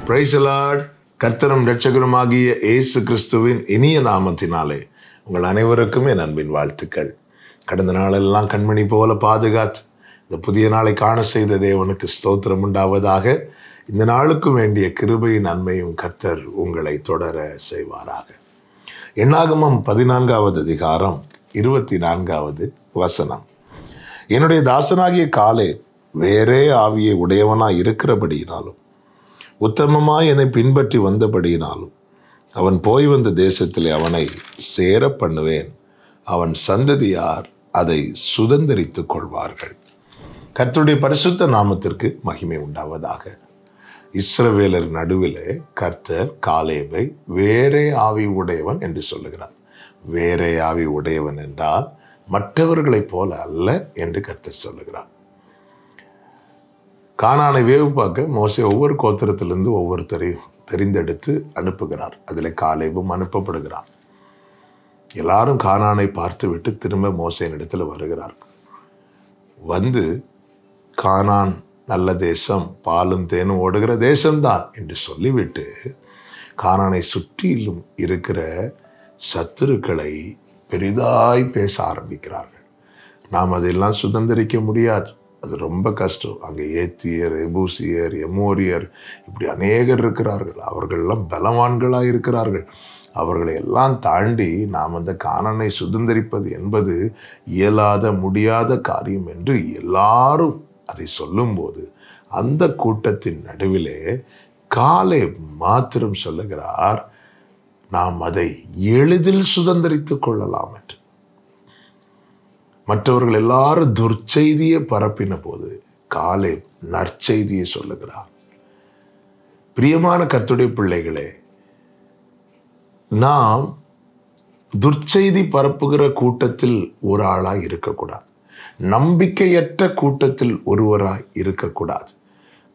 Praise the Lord. கர்த்தரும் இரட்சகருமாகிய இயேசு கிறிஸ்துவின் இனிய நாமத்தினாலே உங்கள் அனைவருக்கும் என் அன்பின் வாழ்த்துக்கள். கடந்த நாளெல்லாம் கண்மணி போல பாதுகாத்து இந்த புதிய நாளை காண செய்த தேவனுக்கு ஸ்தோத்திரம் உண்டாவதாக. இந்த நாளுக்கு வேண்டிய கிருபையின் நன்மையும் கர்த்தர் உங்களை தொடர செய்வாராக. என்னாகமம் 14வது அதிகாரம் 24வது வசனம். என்னுடைய தாசனாகிய காலே வேறே ஆவியை உடையவனாய் இருக்கிறபடியினாலும் உத்தமமாய் என்னை பின்பற்றி வந்தபடியினாலும் அவன் போய் வந்த தேசத்திலே அவனை சேர பண்ணுவேன். அவன் சந்ததியார் அதை சுதந்தரித்துக் கொள்வார்கள். கர்த்தருடைய பரிசுத்த நாமத்திற்கு மகிமை உண்டாவதாக. இஸ்ரவேலர் நடுவிலே கர்த்தர் காலேபை வேறே ஆவி உடையவன் என்று சொல்லுகிறார். வேறே ஆவி உடையவன் என்றால் மற்றவர்களைப் போல அல்ல என்று கர்த்தர் சொல்லுகிறார். கானானை வேவு பார்க்க மோசே ஒவ்வொரு கோத்திரத்திலிருந்து ஒவ்வொருத்தரையும் தெரிந்தெடுத்து அனுப்புகிறார். அதில் காலேபும் அனுப்பப்படுகிறார். எல்லாரும் கானானை பார்த்து விட்டு திரும்ப மோசேயின் இடத்துல வருகிறார். வந்து கானான் நல்ல தேசம், பாலும் தேனும் ஓடுகிற தேசம்தான் என்று சொல்லிவிட்டு கானானை சுற்றிலும் இருக்கிற சத்துருக்களை பெரிதாய் பேச ஆரம்பிக்கிறார்கள். நாம் அதெல்லாம் சுதந்திரிக்க முடியாது, அது ரொம்ப கஷ்டம். அங்கே ஏத்தியர், எபூசியர், எமோரியர் இப்படி அநேகர் இருக்கிறார்கள். அவர்களெல்லாம் பலவான்களாக இருக்கிறார்கள். அவர்களை எல்லாம் தாண்டி நாம் அந்த கானானை சுதந்திரிப்பது என்பது இயலாத முடியாத காரியம் என்று எல்லாரும் அதை சொல்லும்போது அந்த கூட்டத்தின் நடுவிலே காலேப் மாத்திரம் சொல்லுகிறார், நாம் அதை எளிதில் சுதந்திரித்துக் கொள்ளலாம் என்று. மற்றவர்கள் எல்லாரும் துர்ச்செய்தியை பரப்பின போது காலேப் நற்செய்தியை சொல்லுகிறார். பிரியமான கர்த்தருடைய பிள்ளைகளே, நாம் துர்ச்செய்தி பரப்புகிற கூட்டத்தில் ஒரு ஆளாய் இருக்கக்கூடாது. நம்பிக்கையற்ற கூட்டத்தில் ஒருவராய் இருக்கக்கூடாது.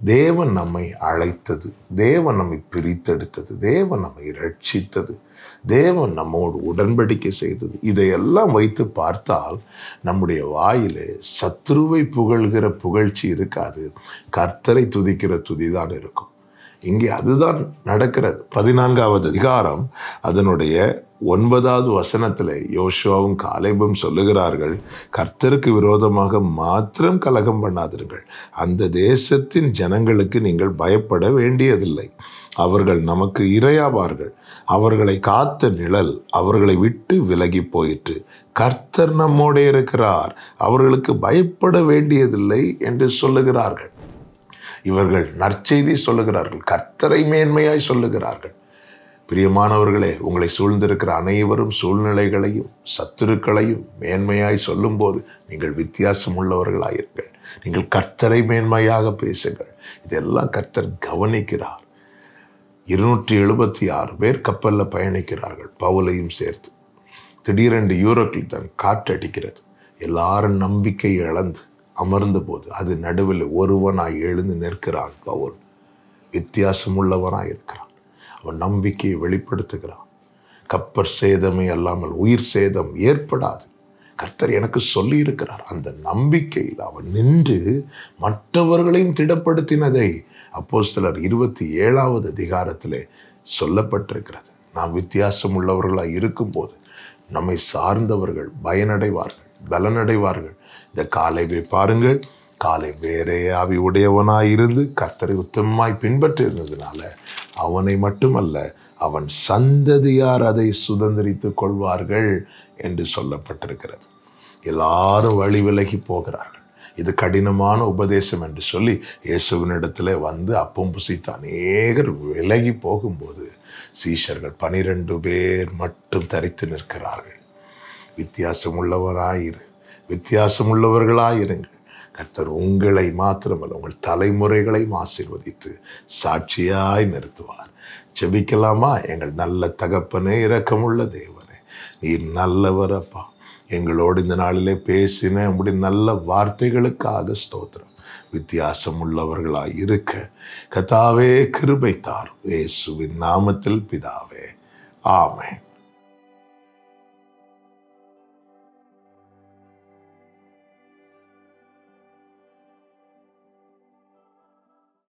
தேவன் நம்மை அழைத்தது, தேவன் நம்மை பிரித்தெடுத்தது, தேவன் நம்மை ரட்சித்தது, தேவன் நம்மோடு உடன்படிக்கை செய்தது. இதையெல்லாம் வைத்து பார்த்தால் நம்முடைய வாயிலே சத்ருவை புகழ்கிற புகழ்ச்சி இருக்காது, கர்த்தரை துதிக்கிற துதிதான் இருக்கும். இங்கே அதுதான் நடக்கிறது. 14வது அதிகாரம் அதனுடைய 9வது வசனத்தில் யோசுவாவும் காலேபும் சொல்லுகிறார்கள், கர்த்தருக்கு விரோதமாக மாத்திரம் கலகம் பண்ணாதிருங்கள். அந்த தேசத்தின் ஜனங்களுக்கு நீங்கள் பயப்பட வேண்டியதில்லை. அவர்கள் நமக்கு இரையாவார்கள். அவர்களை காத்த நிழல் அவர்களை விட்டு விலகி போயிற்று. கர்த்தர் நம்மோடு இருக்கிறார், அவர்களுக்கு பயப்பட வேண்டியதில்லை என்று சொல்லுகிறார்கள். இவர்கள் நற்செய்தி சொல்லுகிறார்கள், கர்த்தரை மேன்மையாய் சொல்லுகிறார்கள். பிரியமானவர்களே, உங்களை சூழ்ந்திருக்கிற அனைவரும் சூழ்நிலைகளையும் சத்துருக்களையும் மேன்மையாய் சொல்லும் போது நீங்கள் வித்தியாசம் உள்ளவர்களாயிருங்கள். நீங்கள் கர்த்தரை மேன்மையாக பேசுங்கள். இதெல்லாம் கர்த்தர் கவனிக்கிறார். 276 பேர் கப்பலில் பயணிக்கிறார்கள், பவுலையும் சேர்த்து. திடீரென்று யூரோக்கில் தான் காற்றடிக்கிறது. எல்லாரும் நம்பிக்கை இழந்து அமர்ந்த போது அது நடுவில் ஒருவனாய் எழுந்து நிற்கிறான். பவுல் வித்தியாசம் உள்ளவனாய் இருக்கிறான். அவன் நம்பிக்கையை வெளிப்படுத்துகிறான். கப்பற் சேதமே அல்லாமல் உயிர் சேதம் ஏற்படாது, கர்த்தர் எனக்கு சொல்லி இருக்கிறார். அந்த நம்பிக்கையில் அவன் நின்று மற்றவர்களையும் திடப்படுத்தினதை அப்போஸ்தலர் 27வது அதிகாரத்திலே சொல்லப்பட்டிருக்கிறது. நாம் வித்தியாசம் உள்ளவர்களாய் இருக்கும்போது நம்மை சார்ந்தவர்கள் பயனடைவார்கள், பலனடைவார்கள். இந்த காலேபை பாருங்கள். காலேப் வேறே ஆவி உடையவனாயிருந்து கர்த்தரை உத்தமமாய் பின்பற்றி இருந்ததுனால அவனை மட்டுமல்ல அவன் சந்ததியார் அதை சுதந்திரித்துக் கொள்வார்கள் என்று சொல்லப்பட்டிருக்கிறது. எல்லாரும் வழி விலகி போகிறார்கள். இது கடினமான உபதேசம் என்று சொல்லி இயேசுவினிடத்தில் வந்து அப்பம் புசித்த அநேகர் விலகி போகும்போது சீஷர்கள் 12 பேர் மட்டும் தரித்து நிற்கிறார்கள். வித்தியாசம் உள்ளவர்களாயிருங்கள். கர்த்தர் உங்களை மாத்திரமல்ல உங்கள் தலைமுறைகளையும் ஆசீர்வதித்து சாட்சியாய் நிறுத்துவார். ஜெபிக்கலாமா? எங்கள் நல்ல தகப்பனே, இரக்கமுள்ள தேவனே, நீர் நல்லவர் அப்பா. எங்களோடு இந்த நாளிலே பேசின உங்களுடைய நல்ல வார்த்தைகளுக்காக ஸ்தோத்திரம். வித்தியாசம் உள்ளவர்களாய் இருக்க கர்த்தாவே கிருபை தாரும். இயேசுவின் நாமத்தில் பிதாவே, ஆமென்.